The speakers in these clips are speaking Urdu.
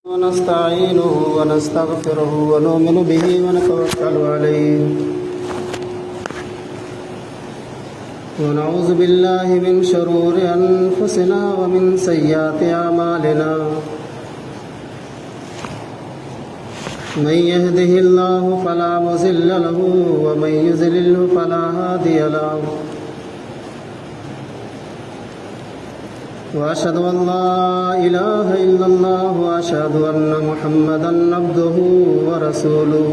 ونستعينه ونستغفره ونؤمن به ونتوكل عليه ونعوذ بالله من شرور أنفسنا ومن سيئات أعمالنا من يهده الله فلا مضل له ومن يضلل فلا هادي له وأشهد أن لا إله إلا الله وأشهد أن محمدا عبده ورسوله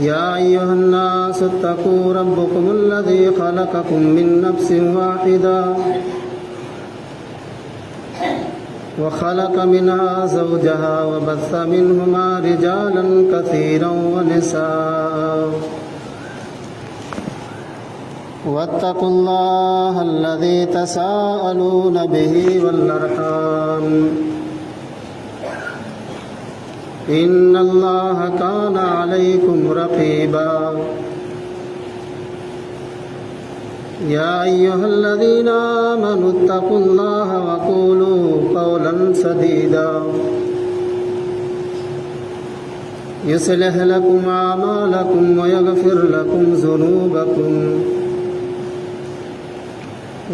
يا أيها الناس اتقوا ربكم الذي خلقكم من نفس واحدة وخلق منها زوجها وبث منهما رجالا كثيرا ونساء واتقوا الله الذي تساءلون به والأرحام إن الله كان عليكم رقيبا يا أيها الذين آمنوا اتقوا الله وقولوا قولا سديدا يصلح لكم أعمالكم ويغفر لكم ذنوبكم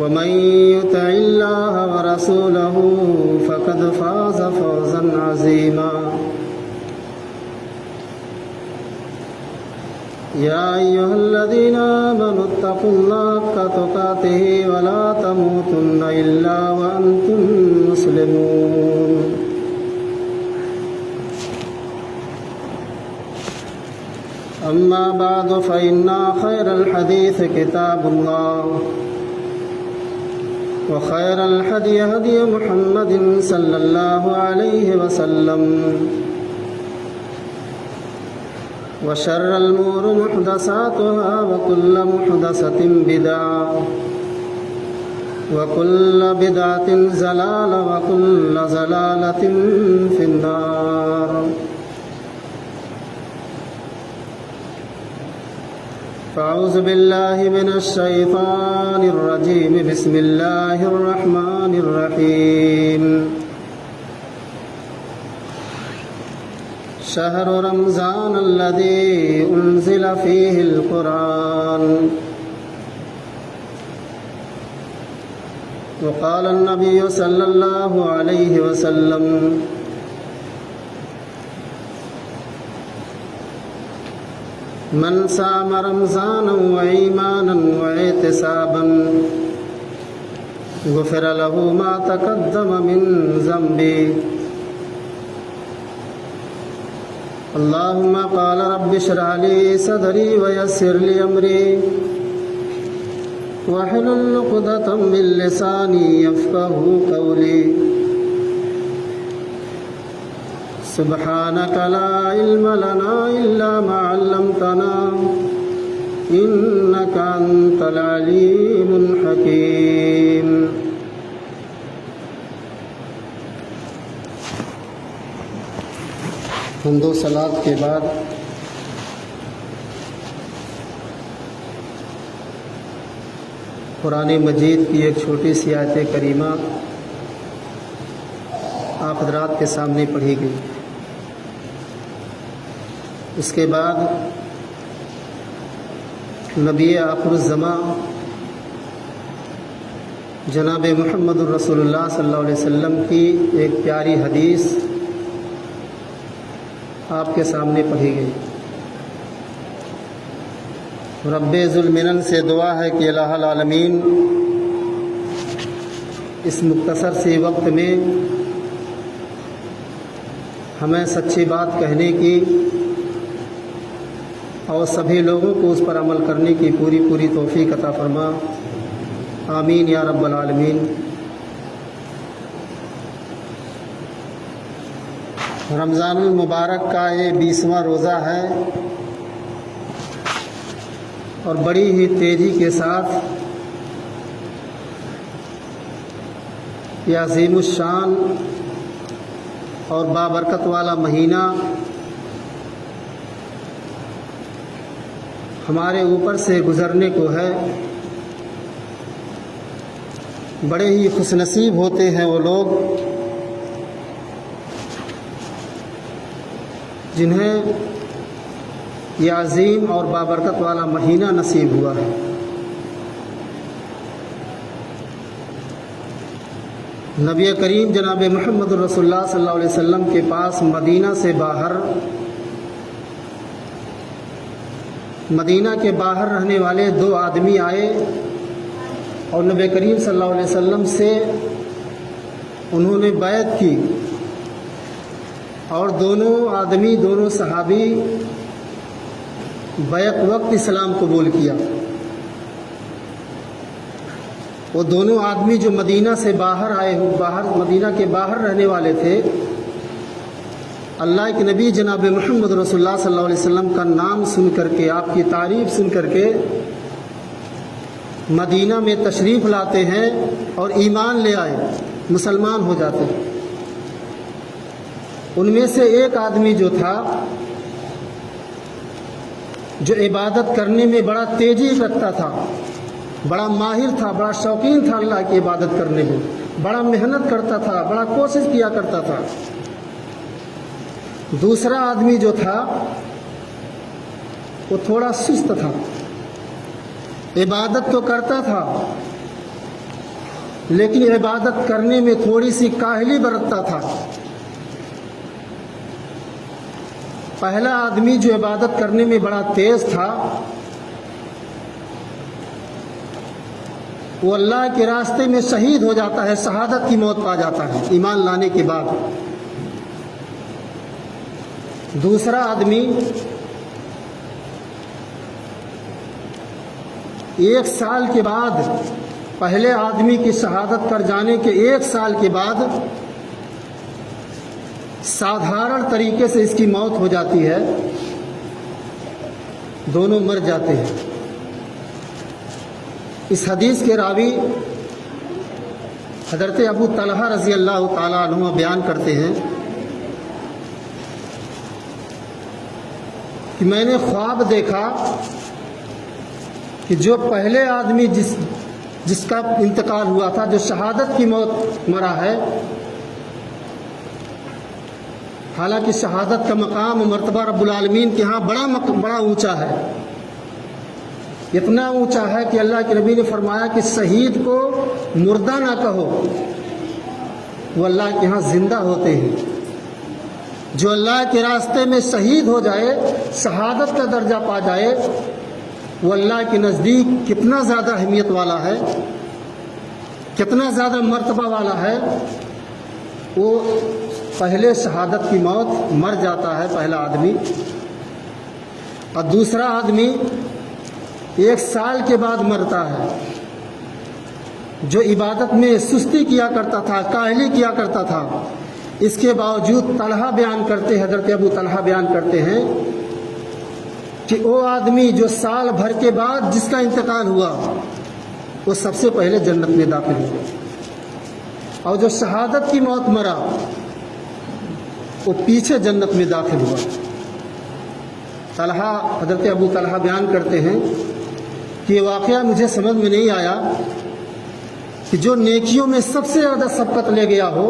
ومن يطع الله ورسوله فقد فاز فوزا عظيما يا أيها الذين آمنوا اتقوا الله حق تقاته ولا تموتن إلا وأنتم مسلمون أما بعد فإن خير الحديث كتاب الله وخير الهدي هدي محمد صلى الله عليه وسلم وشر الأمور محدثاتها وكل محدثة بدعة وكل بدعة ضلالة وكل ضلالة في النار فأعوذ بالله من الشيطان الرجيم بسم الله الرحمن الرحيم شهر رمضان الذي أنزل فيه القرآن وقال النبي صلى الله عليه وسلم من صام رمضانا وإيمانا واحتسابا غفر له ما تقدم من ذنبه اللهم قال رب اشرح لي صدري ويسر لي أمري واحلل عقدة من لساني يفقهوا قولي سبحانك لا علم لنا إلا ما علمتنا إنك أنت العليم الحكيم حمد و صلات کے بعد قرآن مجید کی ایک چھوٹی سی آیت کریمہ آپ حضرات کے سامنے پڑھی گئی. اس کے بعد نبی آخر الزماں جناب محمد الرسول اللہ صلی اللہ علیہ وسلم کی ایک پیاری حدیث آپ کے سامنے پڑھی گئی. رب ذوالمنن سے دعا ہے کہ الہ العالمین اس مختصر سے وقت میں ہمیں سچی بات کہنے کی اور سبھی لوگوں کو اس پر عمل کرنے کی پوری توفیق عطا فرما. آمین یا رب العالمین. رمضان المبارک کا یہ 20واں روزہ ہے اور بڑی ہی تیزی کے ساتھ یہ عظیم الشان اور بابرکت والا مہینہ ہمارے اوپر سے گزرنے کو ہے. بڑے ہی خوش نصیب ہوتے ہیں وہ لوگ جنہیں یہ عظیم اور بابرکت والا مہینہ نصیب ہوا ہے۔ نبی کریم جناب محمد رسول اللہ صلی اللہ علیہ وسلم کے پاس مدینہ سے باہر، مدینہ کے باہر رہنے والے دو آدمی آئے اور نبی کریم صلی اللہ علیہ وسلم سے انہوں نے بیعت کی، اور دونوں آدمی، دونوں صحابی بیعت وقت اسلام قبول کیا۔ وہ دونوں آدمی جو مدینہ سے باہر آئے مدینہ کے باہر رہنے والے تھے، اللہ کے نبی جناب محمد رسول اللہ صلی اللہ علیہ وسلم کا نام سن کر کے، آپ کی تعریف سن کر کے مدینہ میں تشریف لاتے ہیں اور ایمان لے آئے، مسلمان ہو جاتے ہیں۔ ان میں سے ایک آدمی جو تھا، جو عبادت کرنے میں بڑا تیزی رکھتا تھا، بڑا ماہر تھا، بڑا شوقین تھا اللہ کی عبادت کرنے میں، بڑا محنت کرتا تھا، بڑا کوشش کیا کرتا تھا۔ دوسرا آدمی جو تھا وہ تھوڑا سست تھا، عبادت تو کرتا تھا لیکن عبادت کرنے میں تھوڑی سی کاہلی برتتا تھا۔ پہلا آدمی جو عبادت کرنے میں بڑا تیز تھا، وہ اللہ کے راستے میں شہید ہو جاتا ہے، شہادت کی موت پا جاتا ہے ایمان لانے کے بعد۔ دوسرا آدمی 1 سال کے بعد، پہلے آدمی کی شہادت کر جانے کے 1 سال کے بعد سادھارن طریقے سے اس کی موت ہو جاتی ہے، دونوں مر جاتے ہیں۔ اس حدیث کے راوی حضرت ابو طلحہ رضی اللہ تعالیٰ عنہ بیان کرتے ہیں کہ میں نے خواب دیکھا کہ جو پہلے آدمی جس کا انتقال ہوا تھا، جو شہادت کی موت مرا ہے، حالانکہ شہادت کا مقام و مرتبہ رب العالمین کے ہاں بڑا اونچا ہے، اتنا اونچا ہے کہ اللہ کے نبی نے فرمایا کہ شہید کو مردہ نہ کہو، وہ اللہ کے ہاں زندہ ہوتے ہیں۔ جو اللہ کے راستے میں شہید ہو جائے، شہادت کا درجہ پا جائے، وہ اللہ کے نزدیک کتنا زیادہ اہمیت والا ہے، کتنا زیادہ مرتبہ والا ہے۔ وہ پہلے شہادت کی موت مر جاتا ہے پہلا آدمی، اور دوسرا آدمی 1 سال کے بعد مرتا ہے۔ جو عبادت میں سستی کیا کرتا تھا، کاہلی کیا کرتا تھا، اس کے باوجود طلحہ بیان کرتے، حضرت ابو طلحہ بیان کرتے ہیں کہ وہ آدمی جو سال بھر کے بعد جس کا انتقال ہوا، وہ سب سے پہلے جنت میں داخل ہوا، اور جو شہادت کی موت مرا وہ پیچھے جنت میں داخل ہوا۔ حضرت ابو طلحہ بیان کرتے ہیں کہ یہ واقعہ مجھے سمجھ میں نہیں آیا کہ جو نیکیوں میں سب سے زیادہ سبقت لے گیا ہو،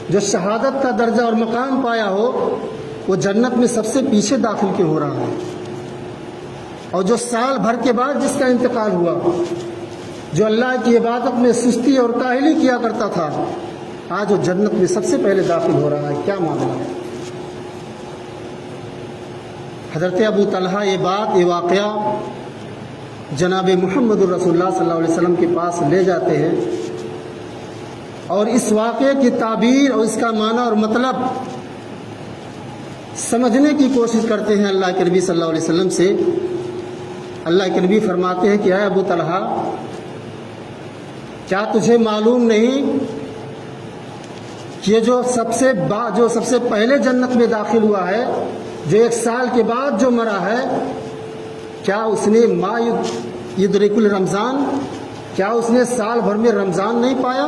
جو شہادت کا درجہ اور مقام پایا ہو، وہ جنت میں سب سے پیچھے داخل کیوں ہو رہا ہے، اور جو سال بھر کے بعد جس کا انتقال ہوا، جو اللہ کی عبادت میں سستی اور کاہلی کیا کرتا تھا، آج وہ جنت میں سب سے پہلے داخل ہو رہا ہے۔ کیا معاملہ ہے؟ حضرت ابو طلحہ یہ واقعہ جناب محمد الرسول اللہ صلی اللہ علیہ وسلم کے پاس لے جاتے ہیں، اور اس واقعے کی تعبیر اور اس کا معنی اور مطلب سمجھنے کی کوشش کرتے ہیں اللہ کے نبی صلی اللہ علیہ وسلم سے۔ اللہ کے نبی فرماتے ہیں کہ اے ابو طلحہ، کیا تجھے معلوم نہیں کہ یہ جو سب سے پہلے جنت میں داخل ہوا ہے، جو 1 سال کے بعد جو مرا ہے، کیا اس نے ما یدرک الرمضان، کیا اس نے سال بھر میں رمضان نہیں پایا؟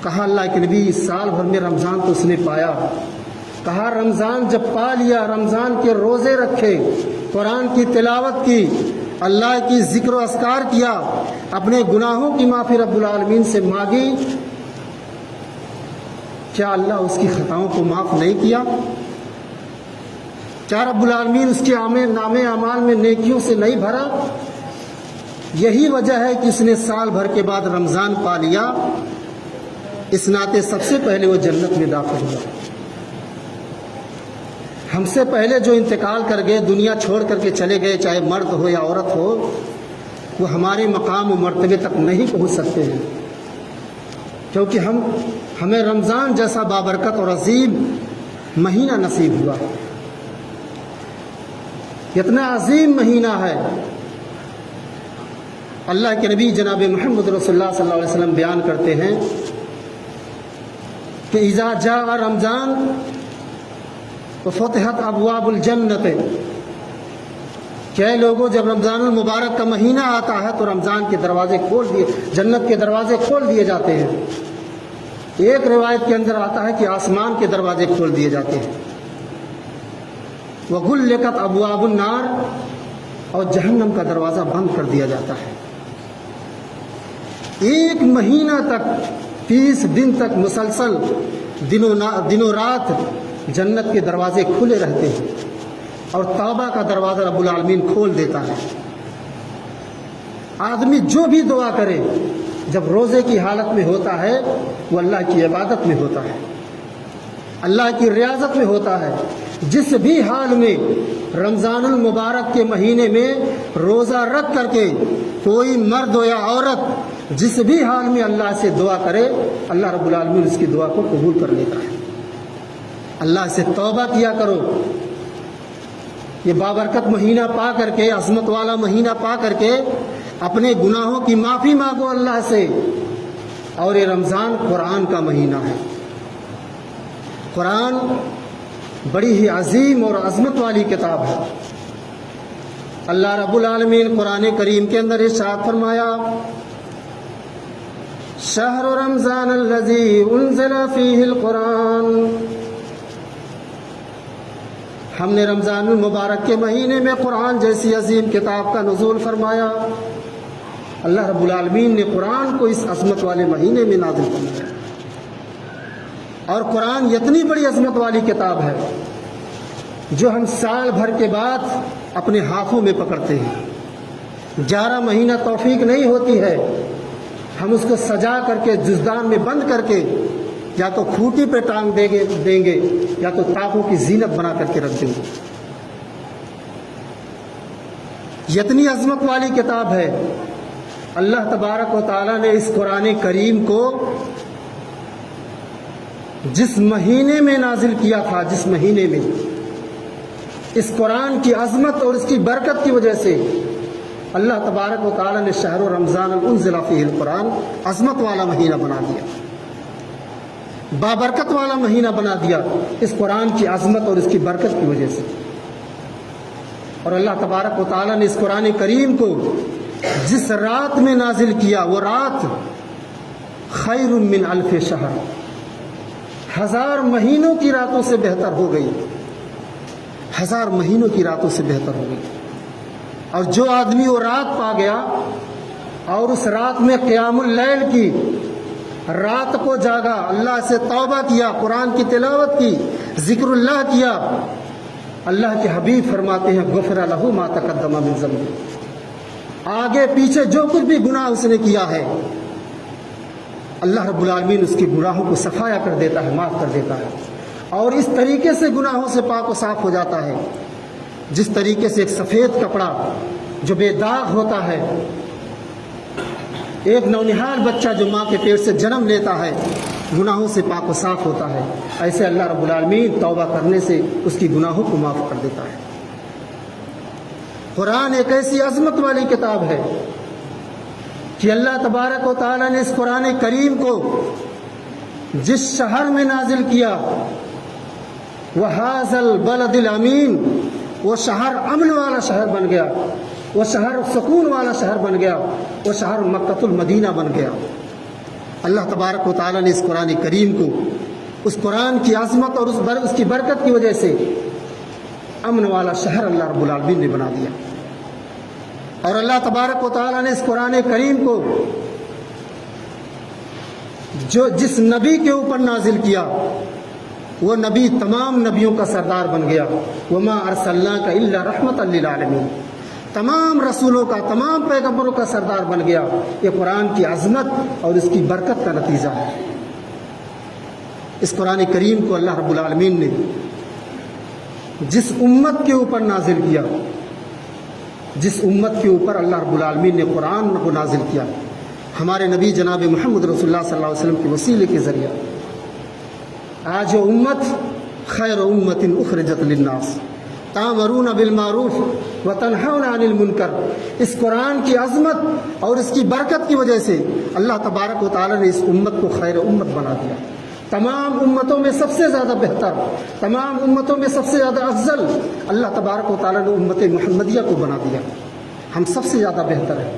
کہا اللہ کے نبی سال بھر میں رمضان تو اس نے پایا۔ کہا رمضان جب پا لیا، رمضان کے روزے رکھے، قرآن کی تلاوت کی، اللہ کی ذکر و اذکار کیا، اپنے گناہوں کی معافی رب العالمین سے مانگی، کیا اللہ اس کی خطاؤں کو معاف نہیں کیا؟ کیا رب العالمین اس کے نام اعمال میں نیکیوں سے نہیں بھرا؟ یہی وجہ ہے کہ اس نے سال بھر کے بعد رمضان پا لیا، اس ناطے سب سے پہلے وہ جنت میں داخل ہوا۔ ہم سے پہلے جو انتقال کر گئے، دنیا چھوڑ کر کے چلے گئے، چاہے مرد ہو یا عورت ہو، وہ ہمارے مقام و مرتبے تک نہیں پہنچ سکتے ہیں، کیونکہ ہمیں رمضان جیسا بابرکت اور عظیم مہینہ نصیب ہوا۔ اتنا عظیم مہینہ ہے، اللہ کے نبی جناب محمد رسول اللہ صلی اللہ علیہ وسلم بیان کرتے ہیں کہ اذا جاء رمضان وفتحت ابواب الجنت، کہ لوگوں جب رمضان المبارک کا مہینہ آتا ہے تو رمضان کے دروازے جنت کے دروازے کھول دیے جاتے ہیں۔ ایک روایت کے اندر آتا ہے کہ آسمان کے دروازے کھول دیے جاتے ہیں۔ وغلقت ابواب النار، اور جہنم کا دروازہ بند کر دیا جاتا ہے۔ ایک مہینہ تک 30 دن تک مسلسل دنوں رات جنت کے دروازے کھلے رہتے ہیں، اور توبہ کا دروازہ رب العالمین کھول دیتا ہے۔ آدمی جو بھی دعا کرے جب روزے کی حالت میں ہوتا ہے، وہ اللہ کی عبادت میں ہوتا ہے، اللہ کی ریاضت میں ہوتا ہے۔ جس بھی حال میں رمضان المبارک کے مہینے میں روزہ رکھ کر کے کوئی مرد ہو یا عورت جس بھی حال میں اللہ سے دعا کرے، اللہ رب العالمین اس کی دعا کو قبول کر لیتا ہے۔ اللہ سے توبہ کیا کرو، یہ بابرکت مہینہ پا کر کے، عظمت والا مہینہ پا کر کے اپنے گناہوں کی معافی مانگو اللہ سے۔ اور یہ رمضان قرآن کا مہینہ ہے۔ قرآن بڑی ہی عظیم اور عظمت والی کتاب ہے۔ اللہ رب العالمین قرآن کریم کے اندر ارشاد فرمایا، شہر رمضان الذی انزل فیہ القرآن، ہم نے رمضان المبارک کے مہینے میں قرآن جیسی عظیم کتاب کا نزول فرمایا۔ اللہ رب العالمین نے قرآن کو اس عظمت والے مہینے میں نازل فرمایا، اور قرآن اتنی بڑی عظمت والی کتاب ہے جو ہم سال بھر کے بعد اپنے ہاتھوں میں پکڑتے ہیں۔ 11 مہینہ توفیق نہیں ہوتی ہے، ہم اس کو سجا کر کے جزدان میں بند کر کے یا تو کھوٹی پہ ٹانگ دیں گے یا تو تاکوں کی زینت بنا کر کے رکھ دیں گے۔ اتنی عظمت والی کتاب ہے۔ اللہ تبارک و تعالیٰ نے اس قرآن کریم کو جس مہینے میں نازل کیا تھا، جس مہینے میں، اس قرآن کی عظمت اور اس کی برکت کی وجہ سے اللہ تبارک و تعالیٰ نے شہر رمضان انزل فیہ القرآن عظمت والا مہینہ بنا دیا، بابرکت والا مہینہ بنا دیا اس قرآن کی عظمت اور اس کی برکت کی وجہ سے۔ اور اللہ تبارک و تعالیٰ نے اس قرآن کریم کو جس رات میں نازل کیا، وہ رات خیر من الف شہر، 1000 مہینوں کی راتوں سے بہتر ہو گئی، 1000 مہینوں کی راتوں سے بہتر ہو گئی۔ اور جو آدمی وہ رات پا گیا اور اس رات میں قیام اللیل کی، رات کو جاگا، اللہ سے توبہ کیا، قرآن کی تلاوت کی، ذکر اللہ کیا، اللہ کے حبیب فرماتے ہیں غفر لہ ما تقدم من ذنبہ، آگے پیچھے جو کچھ بھی گناہ اس نے کیا ہے، اللہ رب العالمین اس کے گناہوں کو صفایا کر دیتا ہے، معاف کر دیتا ہے، اور اس طریقے سے گناہوں سے پاک و صاف ہو جاتا ہے جس طریقے سے ایک سفید کپڑا جو بے داغ ہوتا ہے، ایک نونہال بچہ جو ماں کے پیٹ سے جنم لیتا ہے گناہوں سے پاک و صاف ہوتا ہے، ایسے اللہ رب العالمین توبہ کرنے سے اس کی گناہوں کو معاف کر دیتا ہے۔ قرآن ایک ایسی عظمت والی کتاب ہے کہ اللہ تبارک و تعالیٰ نے اس قرآن کریم کو جس شہر میں نازل کیا، وَهَذَا الْبَلَدِ الْأَمِينَ، وہ شہر امن والا شہر بن گیا، وہ شہر سکون والا شہر بن گیا، وہ شہر مکۃ المدینہ بن گیا۔ اللہ تبارک و تعالیٰ نے اس قرآن کریم کو اس قرآن کی عظمت اور اس کی برکت کی وجہ سے امن والا شہر اللہ رب العالمین نے بنا دیا۔ اور اللہ تبارک و تعالیٰ نے اس قرآن کریم کو جو جس نبی کے اوپر نازل کیا وہ نبی تمام نبیوں کا سردار بن گیا. وما ارسلناک الا رحمۃ للعالمین، تمام رسولوں کا، تمام پیغمبروں کا سردار بن گیا. یہ قرآن کی عظمت اور اس کی برکت کا نتیجہ ہے. اس قرآن کریم کو اللہ رب العالمین نے جس امت کے اوپر نازل کیا، جس امت کے اوپر اللہ رب العالمین نے قرآن کو نازل کیا، ہمارے نبی جناب محمد رسول اللہ صلی اللہ علیہ وسلم کے وسیلے کے ذریعہ، آج وہ امت خیر امت اخرجت للناس تامرون بالمعروف وتنہون عن المنکر. اس قرآن کی عظمت اور اس کی برکت کی وجہ سے اللہ تبارک و تعالی نے اس امت کو خیر امت بنا دیا. تمام امتوں میں سب سے زیادہ بہتر، تمام امتوں میں سب سے زیادہ افضل اللہ تبارک و تعالی نے امت محمدیہ کو بنا دیا. ہم سب سے زیادہ بہتر ہیں،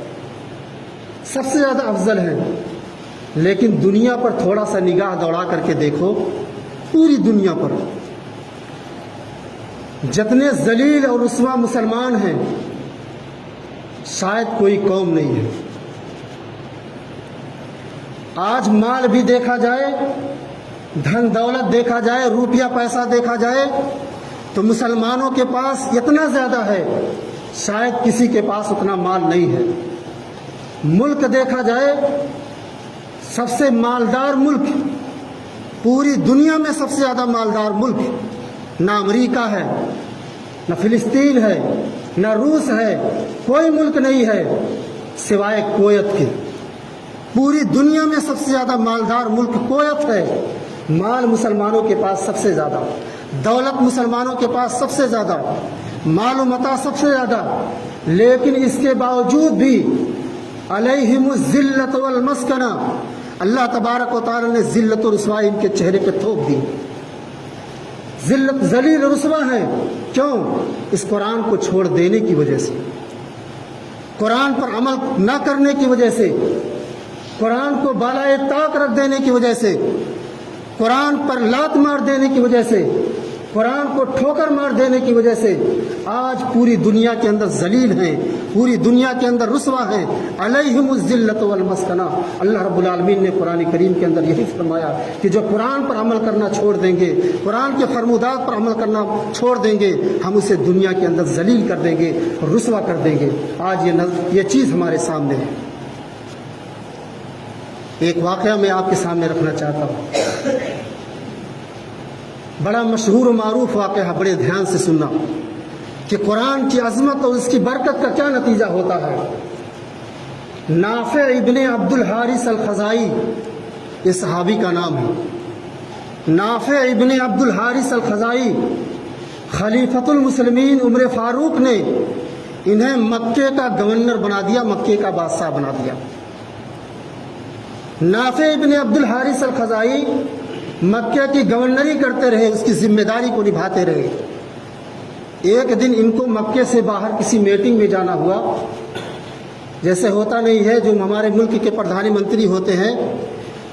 سب سے زیادہ افضل ہیں. لیکن دنیا پر تھوڑا سا نگاہ دوڑا کر کے دیکھو، پوری دنیا پر جتنے ذلیل اور رسوا مسلمان ہیں شاید کوئی قوم نہیں ہے. آج مال بھی دیکھا جائے، دھن دولت دیکھا جائے، روپیہ پیسہ دیکھا جائے تو مسلمانوں کے پاس اتنا زیادہ ہے، شاید کسی کے پاس اتنا مال نہیں ہے. ملک دیکھا جائے، سب سے مالدار ملک، پوری دنیا میں سب سے زیادہ مالدار ملک نہ امریکہ ہے، نہ فلسطین ہے، نہ روس ہے، کوئی ملک نہیں ہے سوائے کویت کے. پوری دنیا میں سب سے زیادہ مالدار ملک کویت ہے. مال مسلمانوں کے پاس سب سے زیادہ، دولت مسلمانوں کے پاس سب سے زیادہ، مال و متاع سب سے زیادہ. لیکن اس کے باوجود بھی علیہم الذلۃ والمسکنہ، اللہ تبارک و تعالی نے ذلت و رسوائی ان کے چہرے پہ تھوپ دی. ذلت، ذلیل رسوا ہیں. کیوں؟ اس قرآن کو چھوڑ دینے کی وجہ سے، قرآن پر عمل نہ کرنے کی وجہ سے، قرآن کو بالائے طاق رکھ دینے کی وجہ سے، قرآن پر لات مار دینے کی وجہ سے، قرآن کو ٹھوکر مار دینے کی وجہ سے آج پوری دنیا کے اندر ذلیل ہیں، پوری دنیا کے اندر رسوا ہیں. علیہم الذلۃ والمسکنہ. اللہ رب العالمین نے قرآن کریم کے اندر یہی فرمایا کہ جو قرآن پر عمل کرنا چھوڑ دیں گے، قرآن کے فرمودات پر عمل کرنا چھوڑ دیں گے، ہم اسے دنیا کے اندر ذلیل کر دیں گے، رسوا کر دیں گے. آج یہ چیز ہمارے سامنے ہے. ایک واقعہ میں آپ کے سامنے رکھنا چاہتا ہوں، بڑا مشہور و معروف واقعہ، بڑے دھیان سے سننا کہ قرآن کی عظمت اور اس کی برکت کا کیا نتیجہ ہوتا ہے. نافع ابن عبد الحارث الخزائی، یہ صحابی کا نام ہے. نافع ابن عبد الحارث الخزائی، خلیفۃ المسلمین عمر فاروق نے انہیں مکے کا گورنر بنا دیا، مکے کا بادشاہ بنا دیا. نافع ابن عبد الحارث الخزائی مکہ کی گورنری کرتے رہے، اس کی ذمہ داری کو نبھاتے رہے. ایک دن ان کو مکے سے باہر کسی میٹنگ میں جانا ہوا. جیسے ہوتا نہیں ہے، جو ہمارے ملک کے پردھان منتری ہوتے ہیں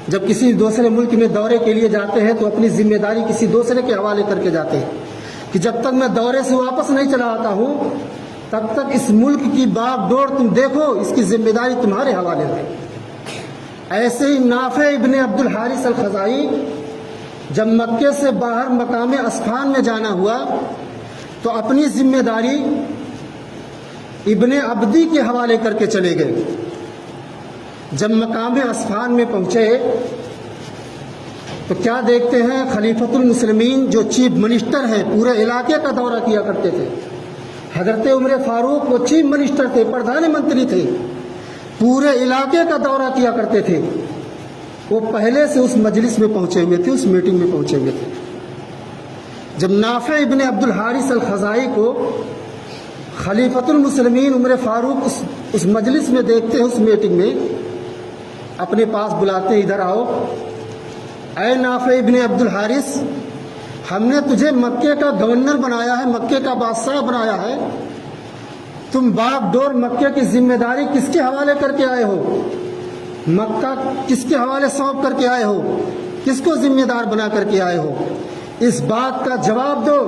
جب کسی دوسرے ملک میں دورے کے لیے جاتے ہیں تو اپنی ذمہ داری کسی دوسرے کے حوالے کر کے جاتے ہیں کہ جب تک میں دورے سے واپس نہیں چلا آتا ہوں تب تک اس ملک کی باغ ڈور تم دیکھو، اس کی ذمہ داری تمہارے حوالے ہے. ایسے ہی نافع ابن عبد الحارث الخزائی جب مکے سے باہر مقام اصفہان میں جانا ہوا تو اپنی ذمہ داری ابن عبدی کے حوالے کر کے چلے گئے. جب مقام اصفہان میں پہنچے تو کیا دیکھتے ہیں، خلیفۃ المسلمین جو چیف منسٹر ہیں، پورے علاقے کا دورہ کیا کرتے تھے. حضرت عمر فاروق وہ چیف منسٹر تھے، پردھان منتری تھے، پورے علاقے کا دورہ کیا کرتے تھے. وہ پہلے سے اس مجلس میں پہنچے ہوئے تھے، اس میٹنگ میں پہنچے ہوئے تھے. جب نافع ابن عبد الحارث الخزائی کو خلیفۃ المسلمین عمر فاروق اس مجلس میں دیکھتے ہیں، اس میٹنگ میں اپنے پاس بلاتے ہیں، ادھر آؤ. اے نافع ابن عبد الحارث، ہم نے تجھے مکے کا گورنر بنایا ہے، مکے کا بادشاہ بنایا ہے، تم باغ ڈور مکے کی ذمہ داری کس کے حوالے کر کے آئے ہو؟ مکہ کس کے حوالے سونپ کر کے آئے ہو؟ کس کو ذمہ دار بنا کر کے آئے ہو؟ اس بات کا جواب دو.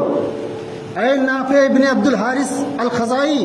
اے نافع ابن عبد الحارث الخزائی،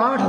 8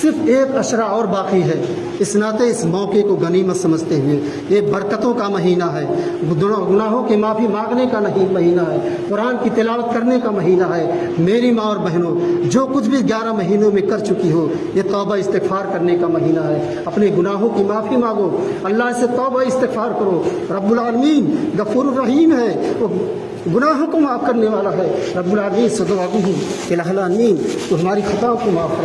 صرف ایک اشرہ اور باقی ہے، اس ناطے اس موقع کو غنیمت سمجھتے ہوئے، یہ برکتوں کا مہینہ ہے، گناہوں کی معافی مانگنے کا نہیں مہینہ ہے، قرآن کی تلاوت کرنے کا مہینہ ہے۔ میری ماں اور بہنوں، جو کچھ بھی 11 مہینوں میں کر چکی ہو، یہ توبہ استغفار کرنے کا مہینہ ہے۔ اپنے گناہوں کی معافی مانگو، اللہ سے توبہ استغفار کرو۔ رب العالمین غفور الرحیم ہے، وہ گناہوں کو معاف کرنے والا ہے۔ رب العالمین سے دعا گو کہ الہ العالمین تو ہماری خطاؤں کو معاف کرے۔